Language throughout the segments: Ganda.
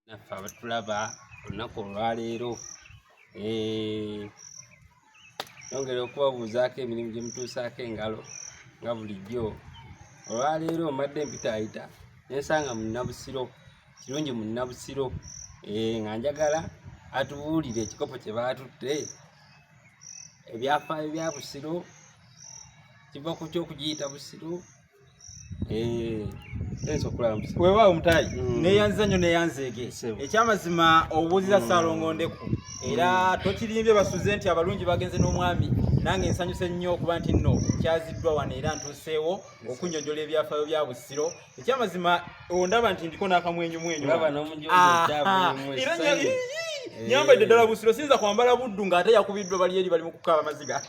naffe abatulaba olunaku olwaleero yongera okubabuuzaako emirimu gye mutuusaako engalo nga bulijjo. Olwaleero mbadde mpitaayita nensanga Munnabusiro, kirungi Munnabusiro nga njagala atubuulire ekikopo kye baatutte, ebyafaayo bya Busiro, kiva ku ky'okugiyita Busiro. Weewaawo omutaayi neeyanziza nnyo neeyanzeege ekyamazima obuuzira Ssaalongondeku era tokirimbye basuze nti abalungi bagenze n'omwami, nange nsanyuse nnyo okuba nti nno nkyaziddwa wano era ntuuseewo okunnyonnyola ebyafaayo bya Busiro. Ekyamazima ondaba nti ndiko n'akamwenyumwenyu nyambadde ddala Busiro, siyinza kwambala buddu ng'ate yakubiddwa bali eri bali mu kukaaba maziga.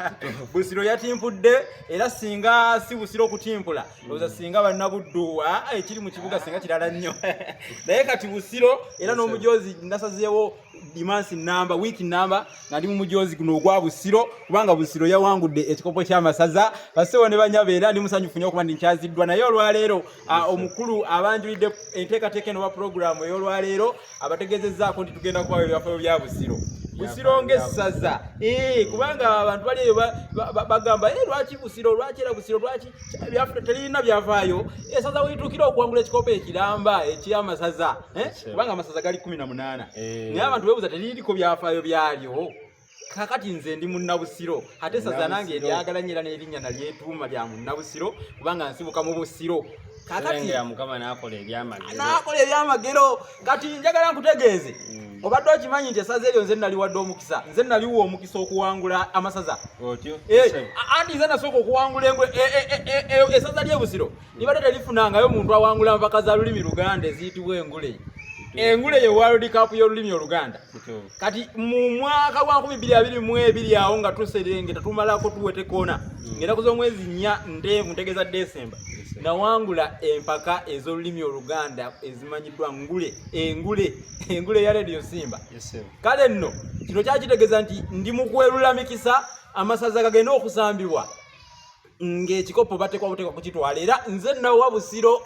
Busiro yatimpudde era singa si Busiro okutimpula olowooza singa bannabuddu ekiri mu kibuga singa kirala nnyo. Naye kati Busiro era n'omujoozi nasazeewo dimansi namba wiiki namba nga ndi mu mujoozi guno ogwa Busiro kubanga Busiro yawangudde ekikopo ky'amasaza. Basewo ne banyaba era ndi musanyufu nnyo okuba ndi nkyaziddwa. Naye olwaleero omukulu abanjulidde enteekateeka eno wa pulogulaamu ey'olwaleero abategeezezzaako nti tugenda kubawa ebyafaayo bya Busiro. Busiro ng'essaza kubanga abantu bali eyo bagamba lwaki Busiro, lwaki era Busiro, lwaki terina byafaayo. Essaza weetuukira okuwangula ekikopo ekiramba eky'amasaza kubanga amasaza gali 18 naye abantu beebuuza teririko byafaayo byalyo. Kakati nze ndi Munnabusiro ate essaza nange lyagala nnyo era n'erinnya nalyetuuma lya Munnabusiro kubanga nsibuka mu Busiro. Kakati Mukama n'akola ebyamagero. Kati njagala nkutegeeze obadde okimanyi nti essaza eryo nze naliwadde omukisa, nze naliwa omukisa okuwangula amasaza. Anti nze nasooka okuwangula essaza ly'e Busiro libadde terifunangayo muntu awangula mpaka za lulimi Luganda eziyitibwa engule. Engule ye World Cup y'olulimi Oluganda. Kati mu mwaka gwa 2022 awo nga tuserengeta tumalako tuwete koona ngera kuzo mwezi 4 ndevu ntegeeza December nawangula empaka ez'olulimi Oluganda ezimanyiddwa engule ya Radio Simba. Kale nno kino kyakitegeeza nti ndi mu kwerula Emikisa amasaza gagenda okusambibwa ng'ekikopo batekwa kukitwala era nze Nnawa Busiro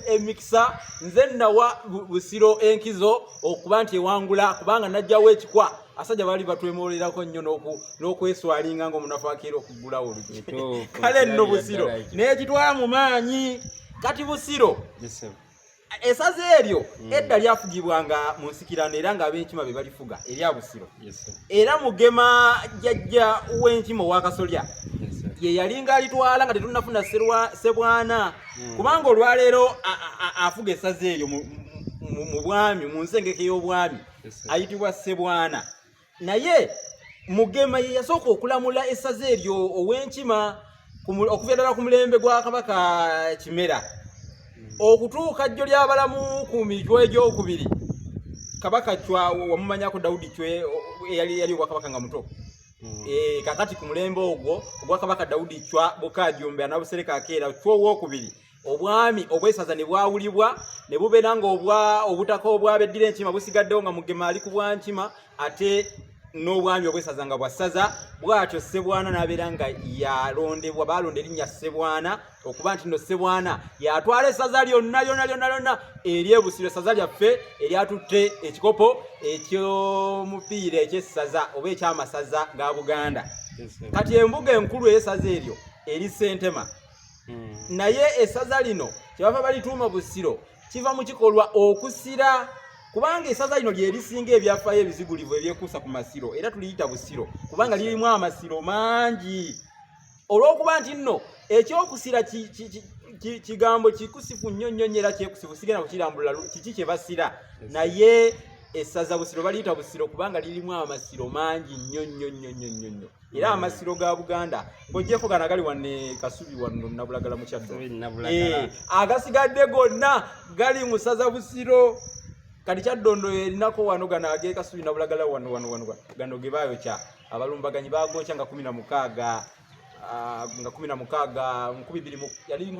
Emikisa, nze Nnawa Busiro enkizo okuba nti ewangula kubanga najjawo ekikwa asajja bali batwemolerako nnyo n'okweswalinga ng'omunafu akeera okuggulawo olugendo. Kale nno Busiro n'ekitwala mu maanyi. Kati Busiro essaza eryo edda lyafugibwanga mu nsikirano era ng'ab'enkima be balifuga erya Busiro. Era Mugema jjajja w'enkima ow'Akasolya ye yalinga alitwala nga tetunnafuna Ssebwana kubanga olwaleero afuga essaza eryo mu bwami mu nsengeke y'obwami ayitibwa Ssebwana. Naye Mugema ye yasooka okulamula essaza eryo ow'enkima okuva ddala ku mulembe gwa Kabaka Kimera okutuuka jjo ly'abalamu ku mitwe egy'okubiri Kabaka Chwa wamumanyako Daudi Chwe yali obwakabaka nga muto. Kakati ku mulembe ogwo ogwa Kabaka Daudi Chwa Bokajumbe anabusereka akeera Chwa owokubiri obwami obw'essaza ne bwawulibwa ne bubeera nga obutaka obwabeddira enkima busigaddewo nga Mugema ali ku bwankima ate n'obwami obw'essaza nga bwassaza. Bw'atyo Ssebwana n'abeera nga yalondebwa, baalonda erinnya Ssebwana okuba nti nno Ssebwana yatwala essaza lyonna ery'e Busiro, essaza lyaffe eryatutte ekikopo eky'omupiira eky'essaza oba eky'amasaza ga Buganda. Kati embuga enkulu ey'essaza eryo eri Ssentema. Naye essaza lino kyebava balituuma Busiro kiva mu kikolwa okusira kubanga essaza lino lye lisinga ebyafaayo ebizigulivu ebyekuusa ku masiro era tuliyita Busiro kubanga lirimu amasiro mangi. Olw'okuba nti nno ekyokusira kigambo kikusifu nnyo era kyekusifu sigenda kukirambulula kiki kye basira. Naye essaza Busiro baliyita Busiro kubanga lirimu amasiro mangi nnyo era amasiro ga Buganda ng'oggyeko gano gali wane Kasubi wano Nabulagala mu Kyaddondo agasigadde gonna gali mu ssaza Busiro. Kati Kyaddondo erinako wano gano ag'e Kasubi Nabulagala wano gano ge baayokya abalumbaganyi baagokya nga 16 yali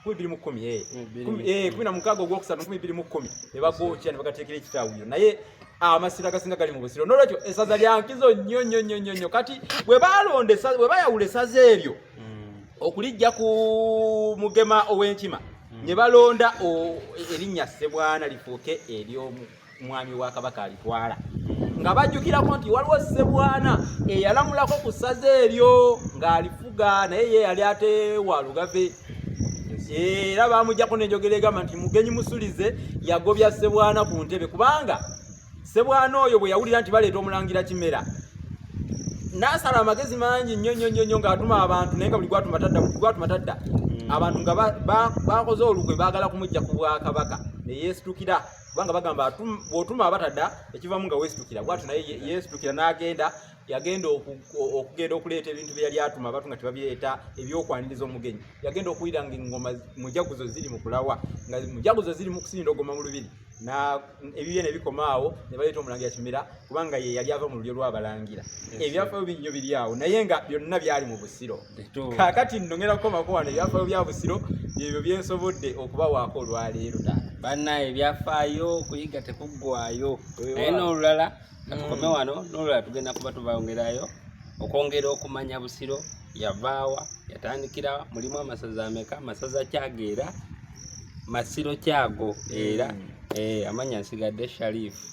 2010 ogwokusatu 2010 ne bagokya ne bagateekera ekitawuliro. Naye amasiro agasinga gali mu Busiro. N'olwekyo essaza lya nkizo nnyo. Kati bwe baayawula essaza eryo okulijja ku Mugema ow'enkima ne balonda erinnya Ssebwana lifuuke mwami wa kabaka alitwala nga bajjukirako nti waliwo Ssebwana eyalamulako ku ssaza eryo ng'alifuga naye ye yali ate wa Lugave era bamujjako n'enjogera egamba nti mugenyi musulize yagobya Ssebwana ku ntebe kubanga Ssebwana oyo bwe yawulira nti baleeta omulangira Kimera n'asala amagezi mangi nnyo ng'atuma abantu naye nga buli gwatuma tadda abantu nga bakoze olukwe baagala kumujja ku Bwakabaka ne yeesitukira kubanga bagamba bw'otuma abatadda ekivamu nga weesitukira bw'atyo naye yeesitukira n'agenda yagenda okugenda okuleeta ebintu bye yali atuma abantu nga tebabyeta ebyokwaniriza omugenyi yagenda okuwulira ng'engoma mujaguzo ziri mu kulawa nga mujaguzo ziri mu kusinda ogoma mu lubiri ebibye ne bikomaawo ne baleeta omulangira Kimera kubanga ye yali ava mu lulyo lw'abalangira ebyafaayo binnyo biri awo naye nga byonna byali mu Busiro kaakati nno ngenda kukomako wano ebyafaayo bya Busiro byebyo byensobodde okubawaako olwaleero bannaye ebyafaayo okuyiga tekuggwayo naye n'olulala tukome wano n'olulala tugenda kuba tubayongerayo okwongera okumanya Busiro yavaawa yatandikira mulimu amasaza ameka amasaza kyageera Masiro kyago era amanya nsigadde Sharifu